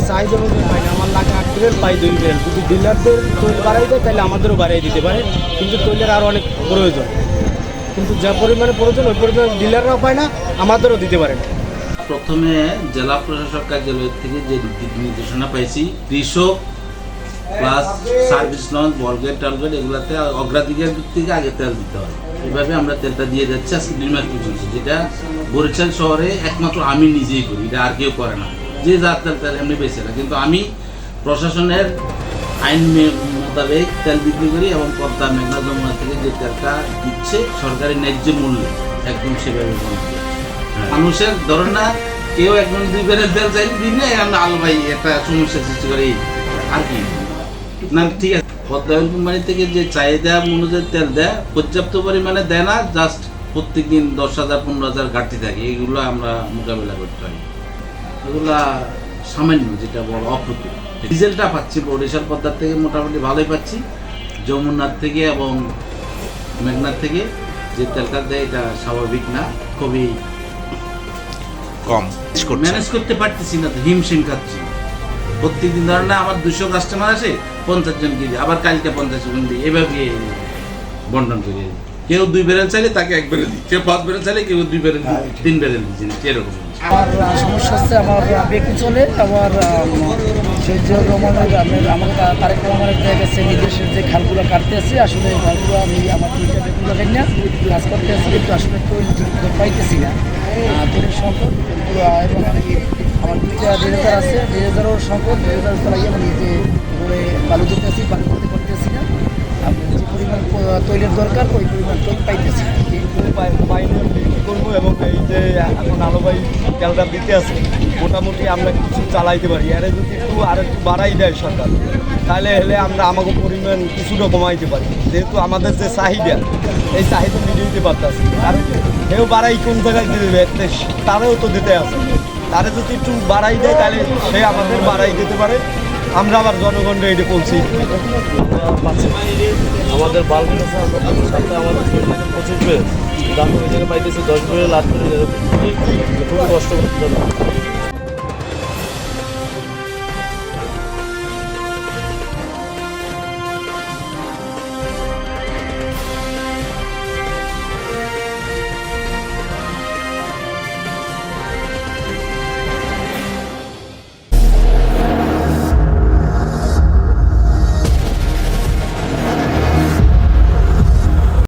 চাহিদা অনুযায়ী পাই না, আমার লাগে 8 বেরেল পাই 2 বেরেল। যদি ডিলারদের তৈল বাড়াই দেয় তাহলে আমাদেরও বাড়িয়ে দিতে পারে, কিন্তু তৈলের আরও অনেক প্রয়োজন, কিন্তু যা পরিমাণে প্রয়োজন ওই পরিমাণে ডিলাররাও পায় না, আমাদেরও দিতে পারে না। প্রথমে জেলা প্রশাসক কার্যালয় থেকে যে দিক নির্দেশনা পাইছি, কৃষক প্লাস সার্ভিস লঞ্চ, বলগেট টালগেট এগুলাতে অগ্রাধিকার ভিত্তিতে আগে তেল দিতে হবে। এভাবে আমরা তেলটা দিয়ে যাচ্ছি আজকে 2 মাস পর্যন্ত, যেটা বরিশাল শহরে একমাত্র আমি নিজেই করি, এটা আর কেউ করে না। যে যার তেল এমনি বেঁচে না, কিন্তু আমি প্রশাসনের আইন মোতাবেক তেল বিক্রি করি এবং পদ্মা মেঘনা যমুনা থেকে যে তেলটা দিচ্ছে সরকারি ন্যায্য মূল্যে একদম সেভাবে মানুষের ধরেন না কেউ একদম 2 বেরেল তেল চাই দিন না, আমরা আলো ভাই একটা সমস্যা সৃষ্টি করে আর কি না। ঠিক আছে, পদ্মা অয়েল কোম্পানি থেকে যে চাহিদা অনুযায়ী তেল দেয় পর্যাপ্ত পরিমাণে দেয় না, জাস্ট প্রত্যেকদিন 10,000 15,000 ঘাটতি থাকে, এগুলো আমরা মোকাবিলা করতে হয়। এগুলা সামান্য, যেটা বড় অপ্রতুল। ডিজেলটা পাচ্ছি বরিশাল পদ্মার থেকে মোটামুটি ভালোই পাচ্ছি, যমুনার থেকে এবং মেঘনার থেকে যে তেলটা দেয় এটা স্বাভাবিক না, খুবই কম ম্যানেজ করতে পারতেছি না, তো হিমশিম খাচ্ছি। প্রত্যেকদিন ধরেন না আমার 200 কাস্টমার আসে, 50 জন কিনে, আবার কালকে 50 জন দিই, এভাবে বন্টন করি। কেউ 2 বেরেল চাইলে তাকে 1 বেরেল দিই, কেউ 5 বেরেল চাইলে কেউ 2 বেরেল, 3 বেরেল দিচ্ছি, এরকম। আমার সমস্যা হচ্ছে আমার বেশি চলে, আমার সূর্য রহমানের আমার তারেক রহমানের গেছে বিদেশের যে খালগুলো কাটতে আছে, আসলে এই খালগুলো আমি আমার দুইটা বেগুলো দেখ না কাজ করতে আসছি, কিন্তু আসলে তৈরি ঠিক পাইতেছি না, তৈরির সংকট। এবং আমি আমার 2টা ড্রেজার আছে, ড্রেজারও সংকট, ড্রেজার চালাইয়ে আমি যে করে বালু দিতেছি, বালু করতে পারতেছি না। আমি যে পরিমাণ তৈলের দরকার ওই পরিমাণ তৈল পাইতেছি না, পাইনি বিক্রি করবো। এবং এই যে এখন আলো ভাই তেলটা দিতে আছে, মোটামুটি আমরা কিছু চালাইতে পারি, এর যদি আর একটু বাড়াই দেয় সরকার, তাহলে আমরা আমাকে পরিমাণ কিছুটা কমাইতে পারি, যেহেতু আমাদের যে চাহিদা এই চাহিদা মিটিয়ে দিতে পারতেছি। আর কেউ বাড়াই কোন জায়গায় দিয়ে দেবে, তারেও তো দিতে আছে, তারে যদি একটু বাড়াই দেয় তাহলে সে আমাদের বাড়াই দিতে পারে, আমরা আবার জনগণকে এটা বলছি। আমাদের বাল্বের সাথে আমাদের প্রচুর পেয়ে দাম ওই জায়গায় পাইতেছে 10 বেরেল 8 বেরেল, খুবই কষ্ট করতে হবে।